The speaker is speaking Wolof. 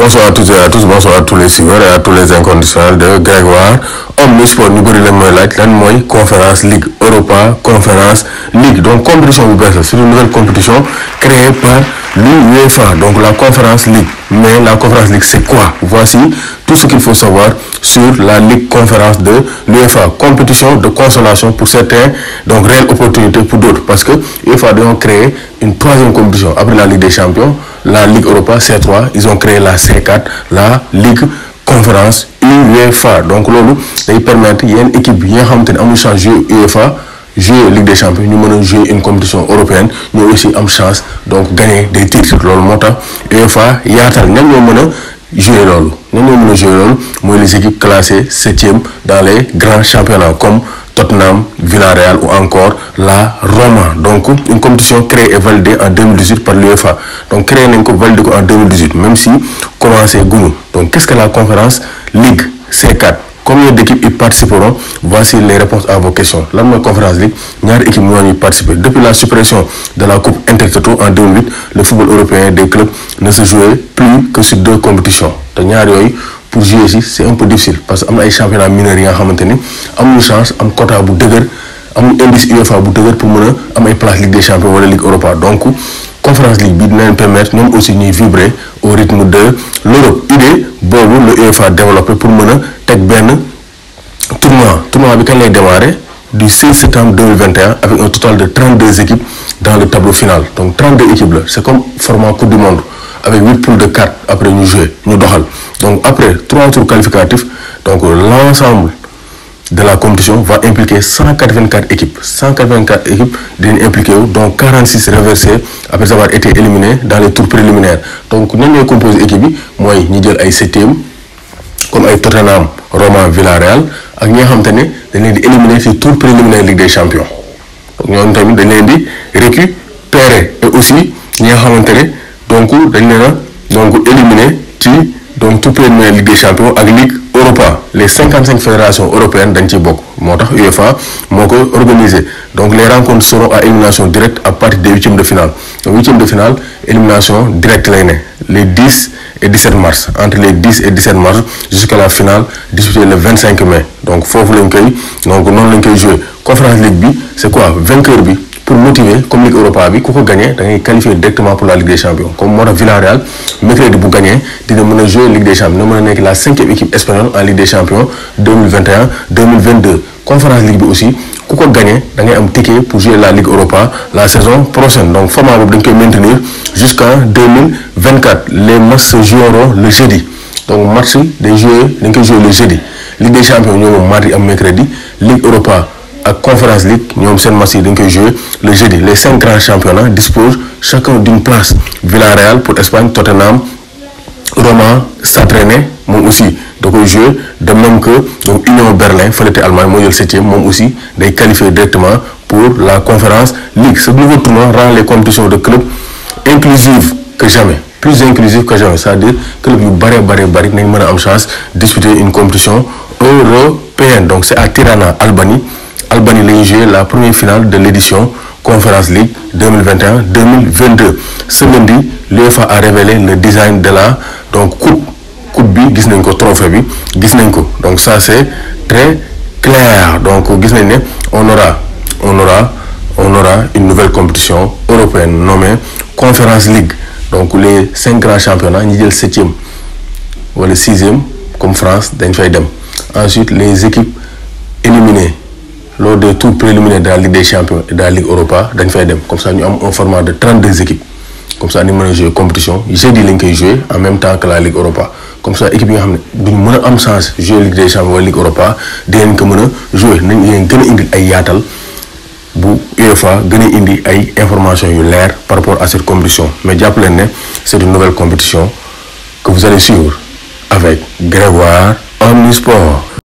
Bonsoir à toutes et à tous, bonsoir à tous les suiveurs et à tous les inconditionnels de Grégoire. Omnisport ñu bëri leen mooy laaj lan mooy Conférence League Europa Conférence League donc compétition bu bees la c'est une nouvelle compétition créée par l'UEFA donc la Conférence League. Mais la Conférence League c'est quoi? Voici tout ce qu'il faut savoir sur la Ligue Conférence de l'UEFA. Compétition de consolation pour certains, donc réelle opportunité pour d'autres parce que l'UEFA a créé une troisième compétition après la Ligue des Champions, la Ligue Europa C3, ils ont créé la C4, la Ligue Conférence UEFA. Donc loolu day permettre yenn équipe yi nga xamante ne amul chance jouer UEFA jouer Ligue des Champions ñu mën a jouer une compétition européenne ñu aussi am chance donc gagner des titres loolu moo tax UEFA yaatal ñan ñoo mën a jouer loolu mooy les équipes classées 7e dans les grands championnats comme Tottenham, Villarreal ou encore la Roma. Donc une compétition créée et validée en 2018 par l'UEFA. Donc créé nañ ko validé ko en 2018 même si commencé guñu. Donc qu'est-ce que la Conférence League C4? Combien d'équipes y participeront? Voici les réponses à vos questions. Lan mooy Conférence League ñaari équipes ñoo ñuy participer. Depuis la suppression de la Coupe Intertoto en 2008, le football européen des clubs ne se jouait plus que sur 2 compétitions. te ñaar yooyu pour jouer ici c'est un peu difficile parce que am na ay championnats mineurs yi nga xamante ni amuñu chance am quota bu dëgër amul indice UEFA bu dëgër pour mën a am ay place Ligue des Champions wala Ligue Europa donc Conférence League bi dina leen permettre ñoom aussi ñuy vibrer au rythme de l'Europe. Idée boobu le UEFA développé pour mën a teg benn tournoi bi kañ lay démarrer du 16 septembre 2021 avec un total de 32 équipes dans le tableau final donc 32 équipes là c'est comme format Coupe du Monde avec 8 poules de 4 après ñu jouer ñu doxal donc après 3 tours qualificatifs donc l'ensemble de la compétition va impliquer 184 équipes dinañ impliqué wu donc 46 reversés après avoir été éliminés dans les tours préliminaires donc ñan ñooy composé équipe bi mooy ñi jël ay 7e comme ay Tottenham, Roma, Villarreal ak ñi nga xamante ne dañ leen di éliminer ci tour préliminaire Ligue des Champions donc ñoom tamit dañ leen di récupérer et aussi ñi nga xamante ne donc dañ leen a donc éliminer ci donc tour préliminaire Ligue des Champions ak Ligue Europa les 55 fédérations européennes dañ ciy bokk moo tax UEFA moo ko organisé donc les rencontres seront à élimination directe à partir des 8e de finale donc 8e de finale élimination directe lay ne les 10 et 17 mars entre les 10 et 17 mars jusqu'à la finale disputée le 25 mai donc foofu lañ koy donc noonu lañ koy jouer Conférence League bi c'est quoi vainqueur bi pour motiver comme Ligue Europa bi ku ko gagné da ngay qualifier directement pour la Ligue des Champions comme moo tax Villarreal mercredi bu gagné dina mën a jouer Ligue des Champions dina mën a nekk la 5e équipe espagnole en Ligue des Champions 2021-2022 Conférence League bi aussi ku ko gagné da ngay am ticket pour jouer la Ligue Europa la saison prochaine donc format boobu dañ koy maintenir jusqu'en 2024 les matchs se joueront le jeudi donc match dañ koy jouer le jeudi Ligue des Champions ñoo moom mardi am mercredi Ligue Europa ak Conférence League ñoom seen match yi dañ koy jouer le jeudi les 5 grands championnats disposent chacun d'une place Villarreal pour Espagne Tottenham Roma s'entraîner moom aussi da koy jouer de même que donc Union Berlin fële te Allemagne moo jël 7e moom aussi day qualifier directement pour la Conférence League ce nouveau tournoi rend les compétitions de clubs inclusives que jamais plus inclusives que jamais c'est-à-dire club yu bari nañ mën a am chance disputer une compétition européenne donc c'est à Tirana Albanie la ñuy jouer la première finale de l'édition Conférence League 2021-2022 ce lundi l'UEFA a révélé le design de la donc coupe bi gis nañ ko trophée bi gis nañ ko donc ça c'est très clair donc gis nañ ne on aura une nouvelle compétition européenne nommée Conférence League donc les 5 grands championnats ñi jël 7e wala 6e comme France dañ fay dem ensuite les équipes éliminées lors des tours préliminaires de la Ligue des Champions et de la Ligue Europa dañ fay dem comme ça ñu am un format de 32 équipes comme ça ni mën a jouer compétition jeudi lañ koy jouer en même temps que la Ligue Europa comme ça équipe yi nga xam ne duñ mën a am chance jouer Ligue des Champions wala Ligue Europa dinañ ko mën a jouer nañ leen gën a indil ay yaatal bu UEFA gën a indi ay informations yu leer par rapport à cette compétition mais jàpp leen ne c'est une nouvelle compétition que vous allez suivre avec Grégoire Omnisport.